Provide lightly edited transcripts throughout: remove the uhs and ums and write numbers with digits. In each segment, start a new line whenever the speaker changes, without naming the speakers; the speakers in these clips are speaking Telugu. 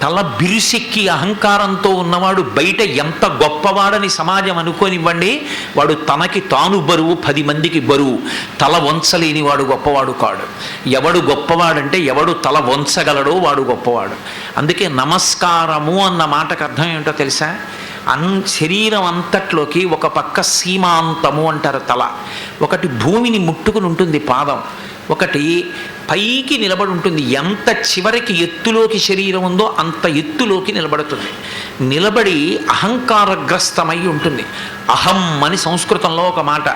తల బిరుసెక్కి అహంకారంతో ఉన్నవాడు బయట ఎంత గొప్పవాడని సమాజం అనుకోనివ్వండి, వాడు తనకి తాను బరువు, 10 మందికి బరువు. తల వంచలేని వాడు గొప్పవాడు కాడు. ఎవడు గొప్పవాడంటే ఎవడు తల వంచగలడో వాడు గొప్పవాడు. అందుకే నమస్కారము అన్న మాటకు అర్థం ఏమిటో తెలుసా? శరీరం అంతట్లోకి ఒక పక్క సీమాంతము అంటారు తల, ఒకటి భూమిని ముట్టుకుని ఉంటుంది పాదం, ఒకటి పైకి నిలబడి ఉంటుంది. ఎంత చివరికి ఎత్తులోకి శరీరం ఉందో అంత ఎత్తులోకి నిలబడుతుంది. నిలబడి అహంకారగ్రస్తమై ఉంటుంది. అహం అని సంస్కృతంలో ఒక మాట,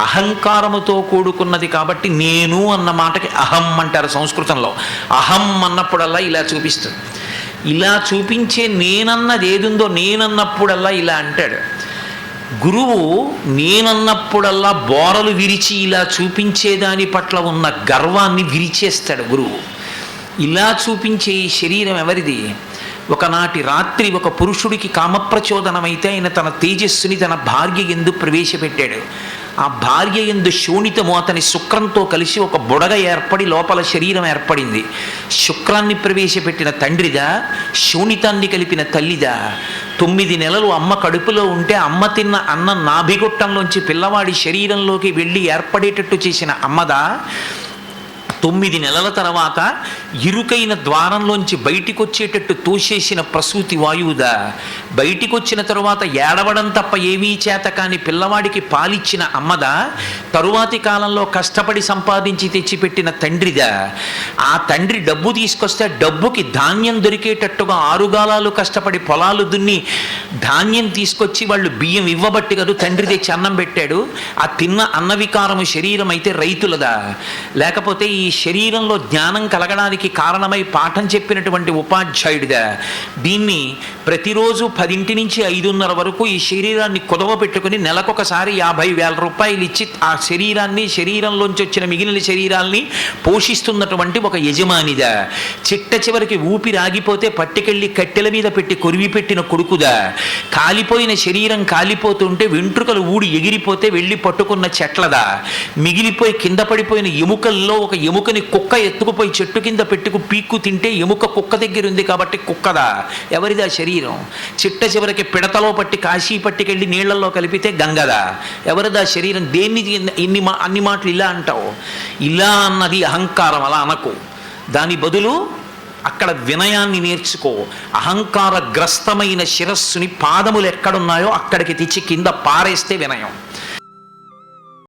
అహంకారముతో కూడుకున్నది కాబట్టి నేను అన్న మాటకి అహం అంటారు సంస్కృతంలో. అహం అన్నప్పుడల్లా ఇలా చూపిస్తుంది. ఇలా చూపించే నేనన్నది ఏదుందో నేనన్నప్పుడల్లా ఇలా అంటాడు. గురువు నేనన్నప్పుడల్లా బోరలు విరిచి ఇలా చూపించేదాని పట్ల ఉన్న గర్వాన్ని విరిచేస్తాడు గురువు. ఇలా చూపించే ఈ శరీరం ఎవరిది? ఒకనాటి రాత్రి ఒక పురుషుడికి కామప్రచోదనమైతే ఆయన తన తేజస్సుని తన భార్య యందు ప్రవేశపెట్టాడు. ఆ భార్య యందు శోణితము అతని శుక్రంతో కలిసి ఒక బుడగ ఏర్పడి లోపల శరీరం ఏర్పడింది. శుక్రాన్ని ప్రవేశపెట్టిన తండ్రిదా, శోణితాన్ని కలిపిన తల్లిదా? 9 నెలలు అమ్మ కడుపులో ఉంటే అమ్మ తిన్న అన్నం నాభిగొట్టంలోంచి పిల్లవాడి శరీరంలోకి వెళ్ళి ఏర్పడేటట్టు చేసిన అమ్మదా? 9 నెలల తర్వాత ఇరుకైన ద్వారంలోంచి బయటికి వచ్చేటట్టు తోసేసిన ప్రసూతి వాయువుదా? బయటికి వచ్చిన తరువాత ఏడవడం తప్ప ఏమీ చేత కాని పిల్లవాడికి పాలిచ్చిన అమ్మదా? తరువాతి కాలంలో కష్టపడి సంపాదించి తెచ్చిపెట్టిన తండ్రిదా? ఆ తండ్రి డబ్బు తీసుకొస్తే డబ్బుకి ధాన్యం దొరికేటట్టుగా 6 గాలాలు కష్టపడి పొలాలు దున్ని ధాన్యం తీసుకొచ్చి వాళ్ళు బియ్యం ఇవ్వబట్టి కదా తండ్రి తెచ్చి అన్నం పెట్టాడు. ఆ తిన్న అన్న వికారము శరీరం అయితే రైతులదా? లేకపోతే ఈ శరీరంలో జ్ఞానం కలగడానికి కారణమై పాఠం చెప్పినటువంటి ఉపాధ్యాయుడిదా? దీన్ని ప్రతిరోజు 10 నుంచి 5:30 వరకు ఈ శరీరాన్ని కుదవ పెట్టుకుని నెలకొకసారి 50,000 రూపాయలు ఇచ్చి ఆ శరీరాన్ని, శరీరంలోంచి వచ్చిన మిగిలిన శరీరాల్ని పోషిస్తున్నటువంటి ఒక యజమానిదా? చిట్ట చివరికి ఊపిరి ఆగిపోతే పట్టుకెళ్ళి కట్టెల మీద పెట్టి కొరివి పెట్టిన కొడుకుదా? కాలిపోయిన శరీరం కాలిపోతుంటే వెంట్రుకలు ఊడి ఎగిరిపోతే వెళ్ళి పట్టుకున్న చెట్లదా? మిగిలిపోయి కింద పడిపోయిన ఎముకల్లో ఒక ఎముకని కుక్క ఎత్తుకుపోయి చెట్టు కింద పెట్టుకు పీక్కు తింటే ఎముక కుక్క దగ్గర ఉంది కాబట్టి కుక్కదా? ఎవరిదా శరీరం? చిట్ట చివరికి పిడతలో పట్టి కాశీ పట్టుకెళ్ళి నీళ్లలో కలిపితే గంగదా? ఎవరిదా శరీరం? దేన్ని అన్ని మాటలు ఇలా అంటావు? ఇలా అన్నది అహంకారం, అలా అనకు. దాని బదులు అక్కడ వినయాన్ని నేర్చుకో. అహంకారగ్రస్తమైన శిరస్సుని పాదములు ఎక్కడున్నాయో అక్కడికి తెచ్చి కింద పారేస్తే వినయం.